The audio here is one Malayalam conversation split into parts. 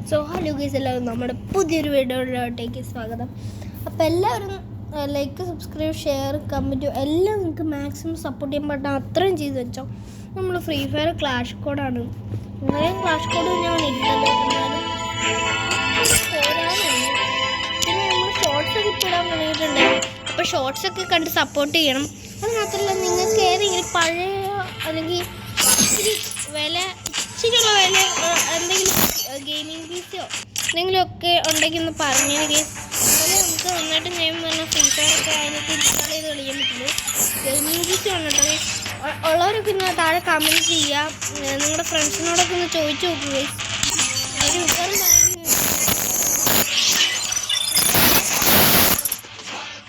സോ ഹലോ ഗൈസ്, എല്ലാവരും നമ്മുടെ പുതിയൊരു വീഡിയോയിലോട്ടേക്ക് സ്വാഗതം. അപ്പോൾ എല്ലാവരും ലൈക്ക്, സബ്സ്ക്രൈബ്, ഷെയർ, കമൻറ്റ് എല്ലാം നിങ്ങൾക്ക് മാക്സിമം സപ്പോർട്ട് ചെയ്യാൻ പറ്റാൻ അത്രയും ചെയ്ത് വെച്ചോ. നമ്മൾ ഫ്രീ ഫയർ ക്ലാഷ് കോഡാണ്. ഇന്നലെയും ക്ലാഷ് കോഡ് ഞാൻ ഇട്ടത്, പിന്നെ നമ്മൾ ഷോർട്സൊക്കെ ഇപ്പോൾ ഇടാൻ തുടങ്ങിയിട്ടുണ്ട്. അപ്പോൾ ഷോർട്സൊക്കെ കണ്ട് സപ്പോർട്ട് ചെയ്യണം. അത് മാത്രമല്ല, നിങ്ങൾക്ക് ഏതെങ്കിലും പഴയ അല്ലെങ്കിൽ ഇച്ചിരിയുള്ള വില എന്തെങ്കിലും ഗെയിമിംഗ് പീസിയോ എന്തെങ്കിലുമൊക്കെ ഉണ്ടെങ്കിൽ ഒന്ന് പറഞ്ഞു ഗെയിം. അതുപോലെ നമുക്ക് നന്നായിട്ട് ഗെയിം പറഞ്ഞാൽ ഫ്രീ ഫയറൊക്കെ അതിനൊക്കെ ഇൻസ്റ്റാൾ ചെയ്ത് കളിക്കാൻ പറ്റുള്ളൂ. ഗെയിമിംഗ് പീസി ഉണ്ടോ ഉള്ളവരൊക്കെ ഒന്ന് താഴെ കമൻറ്റ് ചെയ്യുക. നിങ്ങളുടെ ഫ്രണ്ട്സിനോടൊക്കെ ഒന്ന് ചോദിച്ചു നോക്കുക. അതിന് ഉത്തരം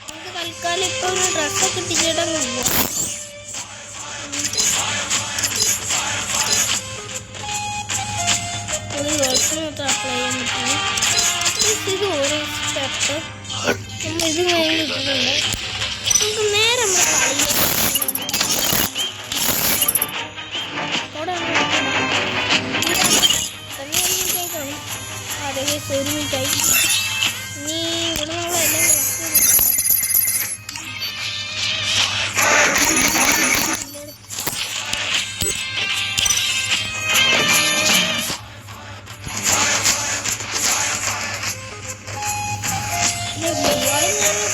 നമുക്ക് തൽക്കാലം ഇപ്പോൾ ഒരു ഡ്രസ്സൊക്കെ ഇട്ടിച്ചിടാൻ കഴിയുക. വേർഷനൊക്കെ അപ്ലൈ ചെയ്യാൻ പറ്റും. ഇത് ഓരോ സ്റ്റെപ്പ് നമ്മൾ ഇത് കഴിഞ്ഞ് ഇട്ടിട്ടുണ്ട്. നമുക്ക് നേരെ നമ്മുടെ കളിയിലേക്ക് അതെ ഒരു മിനിറ്റായി. ഇനി ഇവിടെ നമ്മളെല്ലാം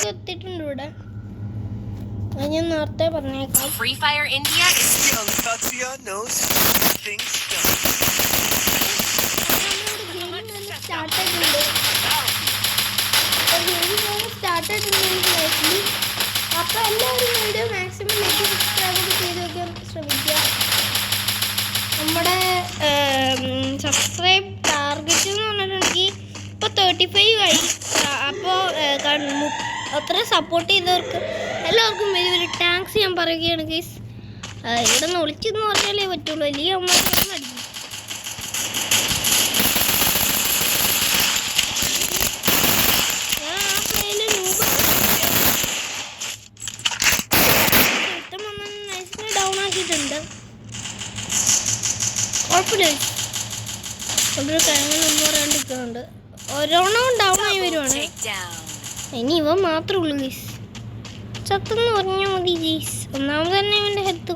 എത്തിയിട്ടുണ്ട്. ഇവിടെ ഞാൻ നേരത്തെ പറഞ്ഞേക്കാം. Free Fire India is അപ്പോൾ എല്ലാവരും വീഡിയോ മാക്സിമം ലൈക്ക്, സബ്സ്ക്രൈബ് ചെയ്ത് വെക്കാൻ ശ്രമിക്കുക. നമ്മുടെ സബ്സ്ക്രൈബ് ടാർഗറ്റ് എന്ന് പറഞ്ഞിട്ടുണ്ടെങ്കിൽ ഇപ്പോൾ 35 ആയി. അപ്പോൾ അത്ര സപ്പോർട്ട് ചെയ്തവർക്ക് എല്ലാവർക്കും വലിയ വലിയ താങ്ക്സ് ഞാൻ പറയുകയാണ് ഗൈസ്. ഇവിടെ നിന്ന് ഒളിച്ചെന്ന് പറഞ്ഞാലേ പറ്റുള്ളൂ, അല്ലെങ്കിൽ അമ്മ അടിക്കും. ഞാൻ ആ പ്ലേയിൽ നൈസിനെ ഡൗൺ ആക്കിയിട്ടുണ്ട്. കുഴപ്പമില്ല, ഒരു കാര്യങ്ങളൊന്നും പറയാണ്ടിരിക്കുന്നുണ്ട്. ഓരോന്നും ഡൗൺ ആയി വരുവാണ്. ഇനി ഇവ മാത്രമേ ഉള്ളൂ ഗീസ്. ചത്തെന്ന് പറഞ്ഞാൽ മതി ഗീസ്. ഒന്നാമത് തന്നെ ഇവൻ്റെ ഹെൽത്ത്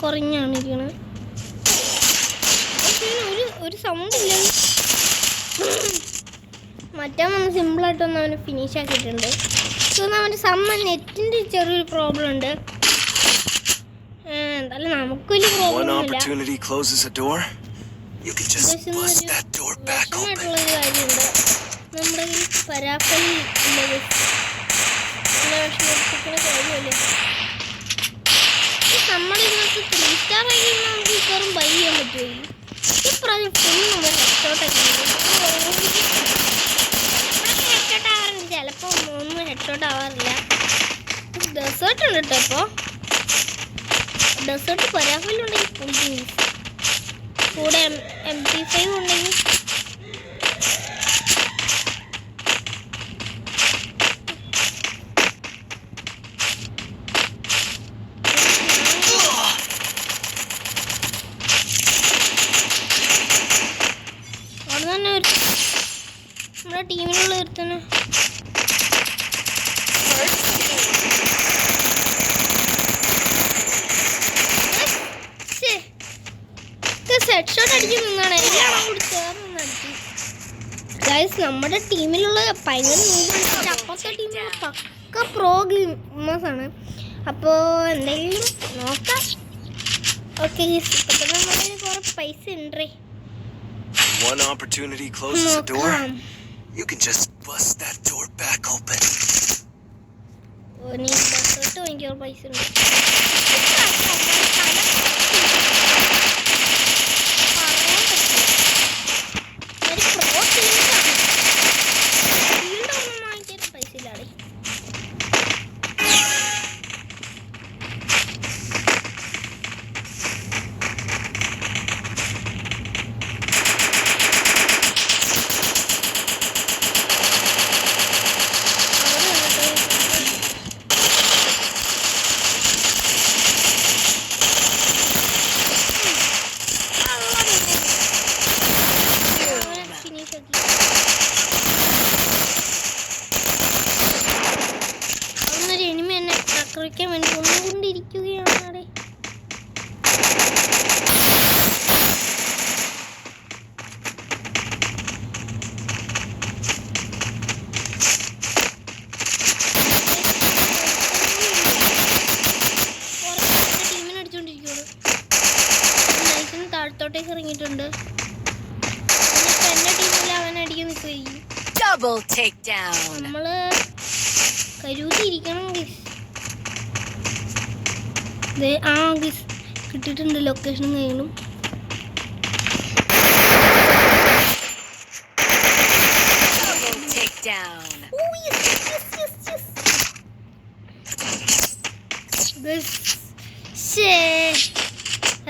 കുറഞ്ഞാണ് ഇരിക്കുന്നത്. ഒരു സൗണ്ട് ഇല്ല. മറ്റേ വന്ന് സിമ്പിളായിട്ടൊന്ന് അവന് ഫിനിഷ് ആക്കിയിട്ടുണ്ട്. അവൻ്റെ നെറ്റിൻ്റെ ചെറിയൊരു പ്രോബ്ലം ഉണ്ട്. എന്തായാലും നമുക്ക് വലിയ പ്രോബ്ലം ഒന്നുമില്ല. വിഷമായിട്ടുള്ളൊരു കാര്യമുണ്ട്. നമ്മുടെ ഈ പരാഫലി ഉള്ളത് വിഷമിപ്പിക്കുന്ന കാര്യമല്ലേ. നമ്മുടെ ഇന്നത്തെ 3 സ്റ്റാർ ആയി നമുക്ക് ഇപ്പോഴും ബൈ ചെയ്യാൻ പറ്റുമോ? ഇപ്രാവശ്യം ഫുൾ നമ്മൾ ഹെഡ്ഷോട്ടൊക്കെ ഹെഡ്ഷോട്ട് ആവാറില്ല. ചിലപ്പോൾ ഒന്നും ഹെഡ്ഷോട്ട് ആവാറില്ല. ഡെസേർട്ട് ഉണ്ട് കേട്ടോ. ഇപ്പോൾ ഡെസേർട്ട് പരാഫലുണ്ടെങ്കിൽ കൂടെ MP5 ഉണ്ടെങ്കിൽ അവിടെ തന്നെ നമ്മുടെ ടീമിലുള്ള ഒരുത്തന്നെ ഹെഡ്ഷോട്ട് അടിച്ചു നിന്നാണ്. എല്ലാം കൂടി ചേർന്ന് അടിച്ചു ഗൈസ്. നമ്മുടെ ടീമിലുള്ള ഭയങ്കര അപ്പുറത്തെ ടീമിലുള്ള പക്ക പ്രോ ഗെയിമേഴ്സാണ്. അപ്പോൾ എന്തെങ്കിലും നോക്കാം. ഓക്കെ ഗൈസ്, ഇപ്പം തന്നെ നമ്മുടെ കുറേ പൈസ ഉണ്ടേ. One opportunity closes a door. You can just bust that door back open. ഓ, നീ ബസ്സോട്ട് ഭയങ്കര പൈസ ഉണ്ട്. Double takedown. നമ്മള് കരുതിയിരിക്കണം ഗിസ്. ഗിസ് കിട്ടിയിട്ടുണ്ട് ലൊക്കേഷനും കഴിയണം. Double takedown.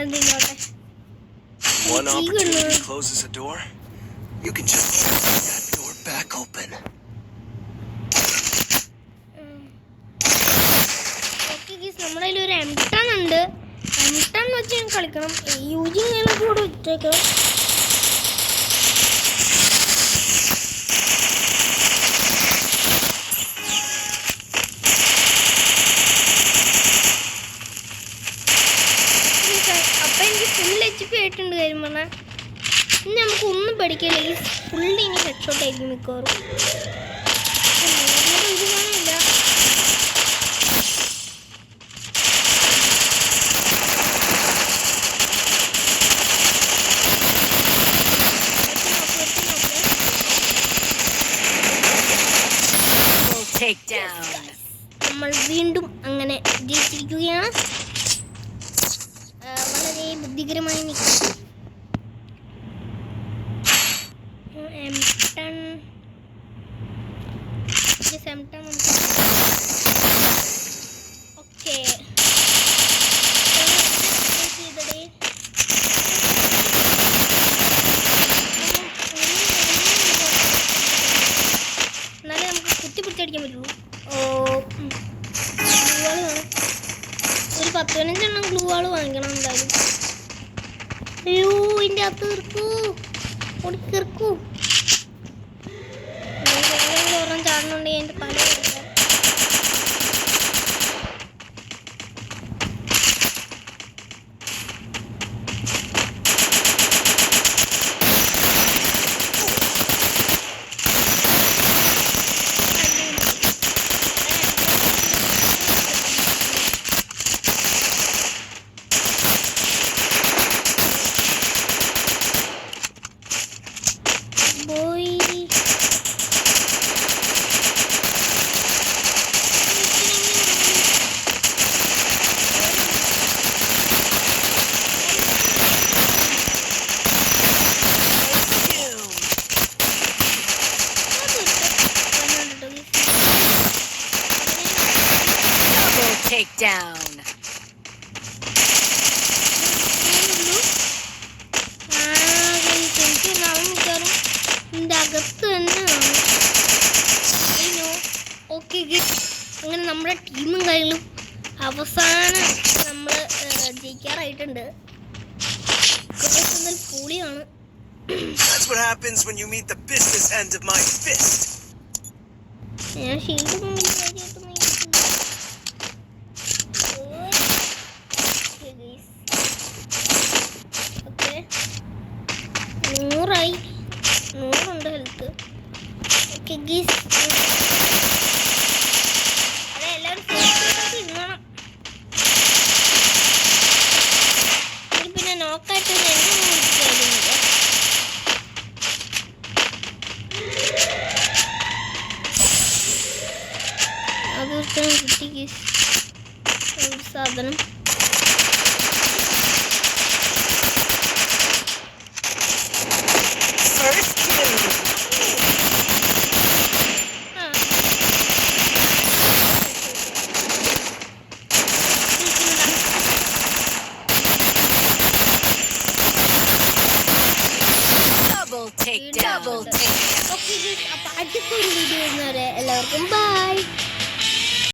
എന്തിനോട്ടെ One opportunity closes a door. You can just bust that door back open. നമ്മുടെ കയ്യിൽ ഒരു M10 ഉണ്ട്. M10 വെച്ച് ഞാൻ കളിക്കണം. യൂജി കൂടെ വെച്ചേക്കണം. അപ്പൊ എനിക്ക് ഫുൾ HP ആയിട്ടുണ്ട് കാര്യം പറഞ്ഞാൽ. ഇനി നമുക്ക് ഒന്നും പഠിക്കില്ല. ഫുള്ള് ഇനി ഹെഡ്ഷോട്ട് ആയിരിക്കും മിക്കവാറും. ഇത് കാണില്ല. Takedown. നമ്മൾ വീണ്ടും അങ്ങനെ ജയിച്ചിരിക്കുകയാണ്. വളരെ ബുദ്ധികരമായി നിൽക്കും. ഓക്കെ എന്നാലേ നമുക്ക് കുത്തിപ്പിടിച്ചടിക്കാൻ പറ്റുള്ളൂ. ഗ്ലൂവാള് വേണം. ഒരു 10-15 ഗ്ലൂവാള് വാങ്ങിക്കണം എന്തായാലും. അയ്യോ ഇതിൻ്റെ അകത്ത് തീർക്കൂ, ഓടിക്കീർക്കൂ. ഒരെണ്ണം ചാടുന്നുണ്ടെങ്കിൽ എൻ്റെ തല കൊടുക്കാം. Takedown. ഇതിൻ്റെ അകത്ത് തന്നെയാണ്. ഓക്കെ അങ്ങനെ നമ്മുടെ ടീമും കാര്യങ്ങളും അവസാനം നമ്മൾ ജയിക്കാറായിട്ടുണ്ട്. പൊളിയാണ്. That's what happens when you meet the business end of my fist. ഞാൻ ഷീൽഡ് മുമ്പിൽ കാര്യമായിട്ടൊന്നും ഓക്കെ 100 100 ഹെൽത്ത്. ഓക്കെ ഗീസ് അതെല്ലാവരും ഇരുന്നോണം. പിന്നെ നോക്കായിട്ട് എന്നെ വിളിക്കായിരുന്നില്ല. അതൊരുത്തരം കിട്ടി ഗീസ് ഒരു സാധനം. First kill. Double takedown. Okay ഗീസ്, അപ്പോൾ അടുത്തൊരു വീഡിയോ വരുന്നവരെ എല്ലാവർക്കും ബൈ.